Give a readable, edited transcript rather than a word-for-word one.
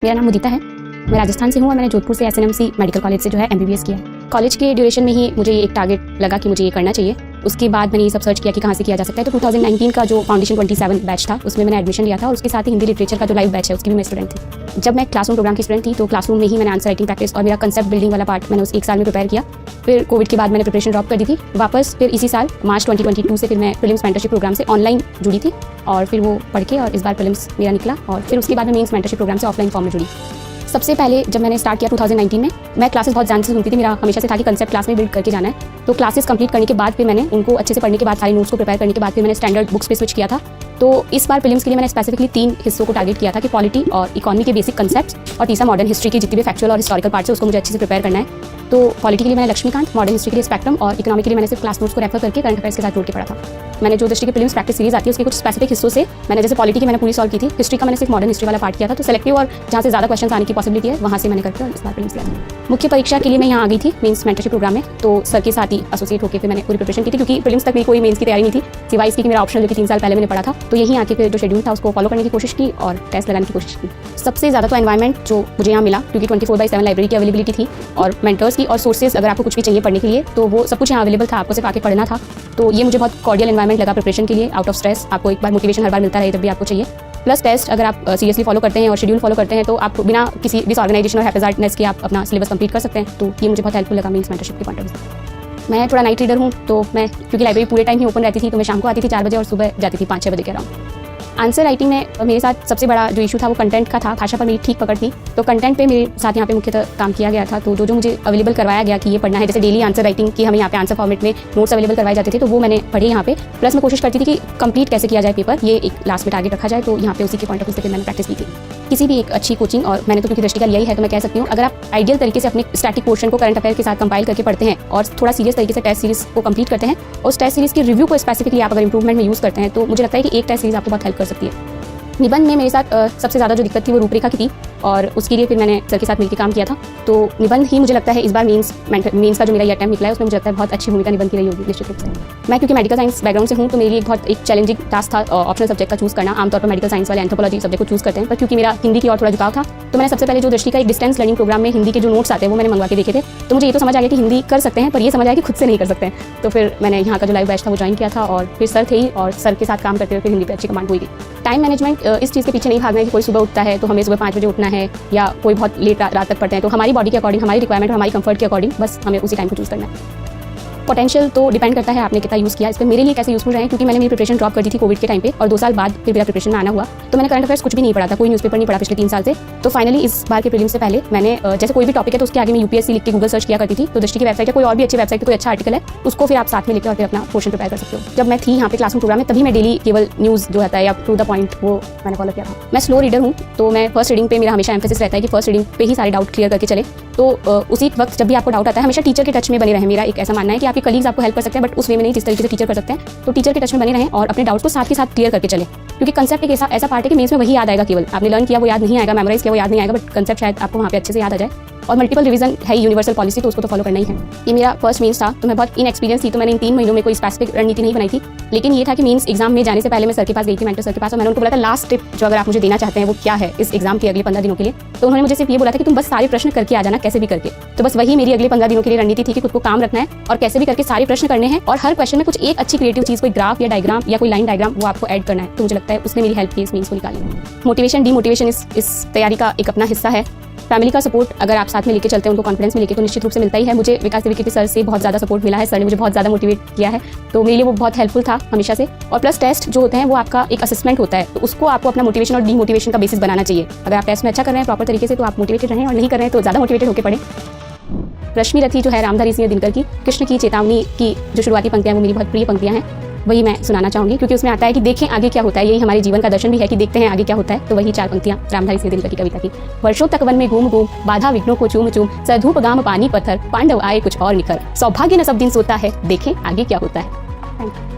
मेरा नाम मुदिता है। मैं राजस्थान से हूँ और मैंने जोधपुर से एसएनएमसी मेडिकल कॉलेज से जो है एमबीबीएस किया है। कॉलेज के ड्यूरेशन में ही मुझे एक टारगेट लगा कि मुझे ये करना चाहिए। उसके बाद मैंने ये सब सर्च किया कि कहाँ से किया जा सकता है। तो 2019 का जो फाउंडेशन 27 बैच था उसमें मैंने एडमिशन लिया था और उसके साथ ही हिंदी लिटरेचर का जो लाइव बैच है उसकी भी मैं स्टूडेंट थी। जब मैं क्लासरूम प्रोग्राम की स्टूडेंट थी तो क्लासरूम में ही मैंने आंसर राइटिंग प्रैक्टिस और मेरा कंसेप्ट बिल्डिंग वाला पार्ट मैंने उस एक साल में प्रिपेयर किया। फिर कोविड के बाद मैंने प्रिपरेशन ड्रॉप कर दी थी वापस। फिर इसी साल मार्च 2022 से फिर मैं प्रीलिम्स मेंटरशिप प्रोग्राम से ऑनलाइन जुड़ी थी और फिर वो पढ़ के और इस बार प्रीलिम्स मेरा निकला और फिर उसके बाद मैं मेंस मेंटरशिप प्रोग्राम से ऑफलाइन फॉर्म में जुड़ी। सबसे पहले जब मैंने स्टार्ट किया 2019 में, मैं क्लासेस बहुत ध्यान से सुनती थी। मेरा हमेशा से था कि कंसेप्ट क्लास में बिल्ड करके जाना है। तो क्लासेस कंप्लीट करने के बाद फिर मैंने उनको अच्छे से पढ़ने के बाद सारे नोट्स को प्रिपेयर करने के बाद फिर मैंने स्टैंडर्ड बुक्स पे स्विच किया था। तो इस बार प्रीलिम्स के लिए मैंने स्पेसिफिकली 3 हिस्सों को टारगेट किया था कि पॉलिटी और इकोनॉमी के बेसिक कंसेप्ट्स और तीसरा मॉडर्न हिस्ट्री की जितनी भी फैक्चुअल और हिस्टोरिकल पार्ट्स है उसको मुझे अच्छे से प्रिपेयर करना है। तो पॉलिटी के लिए मैंने लक्ष्मीकांत, मॉडर्न हिस्ट्री के लिए स्पेक्ट्रम और इकोनॉमी के लिए मैंने सिर्फ क्लास नोट्स को रेफर करके करंट अफेयर्स के साथ जोड़ के पढ़ा था। मैंने जो दृष्टि की प्रीलिम्स प्रैक्टिस सीरीज आती है उसके कुछ स्पेसिफिक हिस्सों से मैंने जैसे पॉलिटी की मैंने पूरी सॉल्व की थी, हिस्ट्री का मैंने सिर्फ मॉडर्न हिस्ट्री वाला पार्ट किया था। तो सेलेक्टिव और जहाँ से ज़्यादा क्वेश्चन आने की पॉसिबिलिटी है वहाँ से मैंने करके और इस बार प्रीलिम्स किया। मुख्य परीक्षा के लिए मैं यहाँ आ गई थी मेंस मेंटरशिप प्रोग्राम में। तो सर के साथ ही एसोसिएट होकर फिर मैंने पूरी प्रिपरेशन की थी क्योंकि प्रीलिम्स तक मेरी कोई मेंस की तैयारी नहीं थी सिवाय इसकी कि मेरा ऑप्शनल जो कि 3 साल पहले मैंने पढ़ा था। तो यहीं आके फिर जो शेड्यूल था उसको फॉलो करने की कोशिश की और टेस्ट लगाने की कोशिश की। सबसे ज़्यादा तो एनवायरनमेंट जो मुझे यहाँ मिला क्योंकि 24/7 लाइब्रेरी की अवेलेबिलिटी थी और मेंटर्स की और सोर्सेज अगर आपको कुछ भी चाहिए पढ़ने के लिए तो वो सब कुछ यहाँ अवेलेबल था, आपको सिर्फ आके पढ़ना था। तो ये मुझे बहुत कॉर्डियल एनवायरनमेंट लगा प्रिपरेशन के लिए। आउट ऑफ स्ट्रेस आपको एक बार मोटिवेशन हर बार मिलता रहे जब भी आपको चाहिए। प्लस टेस्ट अगर आप सीरियसली फॉलो करते हैं और शेड्यूल फॉलो करते हैं तो आप बिना किसी डिसऑर्गेनाइजेशन और हैप्पीजार्टनेस के आप अपना सिलेबस कंप्लीट कर सकते हैं। तो ये मुझे बहुत हेल्पफुल लगा मेंस मेंटरशिप के पॉइंट ऑफ व्यू। मैं थोड़ा नाइट रीडर हूँ तो मैं क्योंकि लाइब्रेरी पूरे टाइम ही ओपन रहती थी तो मैं शाम को आती थी 4 बजे और सुबह जाती थी 5-6 बजे के अराउंड। आंसर राइटिंग में मेरे साथ सबसे बड़ा जो इशू था वो कंटेंट का था। भाषा पर मेरी ठीक पकड़ थी तो कंटेंट पे मेरे साथ यहाँ पे मुख्यतः काम किया गया था। तो जो मुझे अवेलेबल करवाया गया कि ये पढ़ना है, जैसे डेली आंसर राइटिंग की हमें यहाँ पे आंसर फॉर्मेट में नोट्स अवेलेबल करवाए जाते थे तो वो मैंने पढ़े यहाँ पे। प्लस मैं कोशिश करती थी कि कंप्लीट कैसे किया जाए पेपर, ये एक लास्ट में टारगेट रखा जाए। तो यहाँ पे उसी के पॉइंट ऑफ व्यू से मैंने प्रैक्टिस की थी। किसी भी एक अच्छी कोचिंग और मैंने तो क्योंकि दृष्टि का लिया ही है तो मैं कह सकती हूँ अगर आप आइडियल तरीके से अपने स्टैटिक पोर्शन को करंट अफेयर के साथ कंपाइल करके पढ़ते हैं और थोड़ा सीरियस तरीके से टेस्ट सीरीज को कंप्लीट करते हैं और उस टेस्ट सीरीज की रिव्यू को स्पेसिफिकली आप अगर इंप्रूवमेंट में यूज़ करते हैं तो मुझे लगता है कि एक टेस्ट सीरीज आपको बहुत हेल्प कर सकती है। निबंध में मेरे साथ सबसे ज़्यादा जो दिक्कत थी वो रूपरेखा की थी और उसके लिए फिर मैंने सर के साथ मिलकर काम किया था। तो निबंध ही मुझे लगता है इस बार मेंस का जो मेरा ये अटेम्प्ट निकला है उसमें मुझे लगता है बहुत अच्छी भूमिका निबंध की रही होगी निश्चित रूप से। मैं क्योंकि मेडिकल साइंस बैकग्राउंड से हूँ तो मेरे लिए बहुत एक चैलेंजिंग टास्क था ऑप्शनल सब्जेक्ट का चूज़ करना। आमतौर पर मेडिकल साइंस वाले एंथ्रोपोलॉजी सब्जेक्ट को चूज़ करते हैं पर क्योंकि मेरा हिंदी की और थोड़ा झुकाव था तो मैंने सबसे पहले जो दृष्टि का एक डिस्टेंस लर्निंग प्रोग्राम में हिंदी के जो नोट्स आते हैं वो मैंने मंगवा के देखे थे। तो मुझे ये तो समझ आ गया कि हिंदी कर सकते हैं पर ये समझ आया कि खुद से नहीं कर सकते हैं। तो फिर मैंने यहाँ का जो लाइव बैच था वो ज्वाइन किया था और फिर सर थे ही और सर के साथ काम करते हुए फिर हिंदी पे अच्छी कमांड हुई थी। टाइम मैनेजमेंट इस चीज़ के पीछे नहीं भागना है कि कोई सुबह उठता है तो हमें सुबह 5 बजे उठना है या कोई बहुत लेट रात तक पढ़ते हैं। तो हमारी बॉडी के अकॉर्डिंग, हमारी रिक्वायरमेंट और हमारी कंफर्ट के अकॉर्डिंग बस हमें उसी टाइम को चूज़ करना है। पोटेंशियल तो डिपेंड करता है आपने कितना यूज़ किया। इस पर मेरे लिए कैसे यूजफुल रहे क्योंकि मैंने मेरी प्रिपरेशन ड्रॉप कर दी थी कोविड के टाइम पे और 2 साल बाद फिर मेरा प्रिपरेशन में आना हुआ तो मैंने करंट अफेयर्स कुछ भी नहीं पढ़ा था, कोई न्यूज़पेपर नहीं पढ़ा पिछले 3 साल से। तो फाइनली इस बार के प्रीलिम्स से पहले मैंने जैसे कोई भी टॉपिक है तो उसके आगे मैं यूपीएससी लिख के गूगल सर्च किया करती थी। तो दृष्टि की वेबसाइट या कोई और भी अच्छी वेबसाइट कोई अच्छा आर्टिकल है उसको फिर आप साथ में लेकर और फिर अपना पोर्शन प्रिपेयर कर सकते हो। जब मैं थी यहाँ पे क्लासरूम प्रोग्राम में तभी मैं डेली केवल न्यूज़ जो होता है या टू द पॉइंट वो मैंने फॉलो किया था। मैं स्लो रीडर हूँ तो मैं फर्स्ट रीडिंग पे मेरा हमेशा एम्फेसिस रहता है कि फर्स्ट रीडिंग पे ही सारे डाउट क्लियर करके चले। तो उसी वक्त जब भी आपको डाउट आता है हमेशा टीचर के टच में बने रहें। मेरा एक ऐसा मानना है कि आपके कलीग्स आपको हेल्प कर सकते हैं बट उस वे में नहीं जिस तरीके से टीचर कर सकते हैं। तो टीचर के टच में बने रहें और अपने डाउट्स को साथ के साथ क्लियर करके चले क्योंकि कंसेप्ट एक ऐसा पार्ट है कि मेंस में वही याद आएगा। केवल आपने लर्न किया वो याद नहीं आएगा, मेमोराइज किया वो याद नहीं आएगा बट कंसेप्ट शायद आपको वहाँ पे अच्छे से याद आ जाए। और मल्टीपल रिवीजन है यूनिवर्सल पॉलिसी तो उसको तो फॉलो करना ही है। ये मेरा फर्स्ट मेंस था तो मैं बहुत इनएक्सपीरियंस थी तो मैंने इन 3 महीनों में कोई स्पेसिफिक रणनीति नहीं बनाई थी। लेकिन ये था कि मेंस एग्जाम में जाने से पहले मैं सर के पास गई थी, मेंटर सर के पास, और मैंने उनको बोला था लास्ट टिप जो अगर आप मुझे देना चाहते हैं वो क्या है इस एग्जाम के अगले 15 दिनों के लिए। तो उन्होंने मुझे सिर्फ ये बोला था कि तुम बस सारे प्रश्न करके आ जाना कैसे भी करके। तो बस वही मेरी अगले 15 दिनों के लिए रणनीति थी कि खुद को काम रखना है और कैसे भी करके सारे प्रश्न करने हैं और हर क्वेश्चन में कुछ एक अच्छी क्रिएटिव चीज़, कोई ग्राफ या डायग्राम या कोई लाइन डायग्राम वो आपको ऐड करना है। तो मुझे लगता है उसने मेरी हेल्प की इस मेंस को निकालने में। मोटिवेशन डीमोटिवेशन इस तैयारी का एक अपना हिस्सा है। फैमिली का सपोर्ट अगर आप साथ में लेके चलते हैं उनको कॉन्फिडेंस में लेके तो निश्चित रूप से मिलता ही है। मुझे विकास द्विवेदी सर से बहुत ज़्यादा सपोर्ट मिला है, सर ने मुझे बहुत ज़्यादा मोटिवेट किया है तो मेरे लिए वो बहुत हेल्पफुल था हमेशा से। और प्लस टेस्ट जो होते हैं वो आपका एक असेसमेंट होता है तो उसको आपको अपना मोटिवेशन और डीमोटिवेशन का बेसिस बनाना चाहिए। अगर आप टेस्ट में अच्छा कर रहे हैं प्रॉपर तरीके से तो आप मोटिवेटेड रहें और नहीं कर रहे हैं तो ज़्यादा मोटिवेटेड होकर पढ़ें। रश्मि रथी जो है रामधारी सिंह दिनकर की कृष्ण की चेतावनी की जो शुरुआती पंक्तियाँ वो मेरी बहुत प्रिय पंक्तियाँ हैं, वही मैं सुनाना चाहूँगी क्योंकि उसमें आता है कि देखें आगे क्या होता है। यही हमारे जीवन का दर्शन भी है कि देखते हैं आगे क्या होता है। तो वही 4 पंक्तियाँ रामधारी सिंह दिनकर की कविता की। वर्षों तक वन में घूम घूम बाधा विघ्नों को चूम चूम सरधूप गाम पानी पत्थर पांडव आए कुछ और निखर सौभाग्य न सब दिन सोता है देखें आगे क्या होता है। Thank you.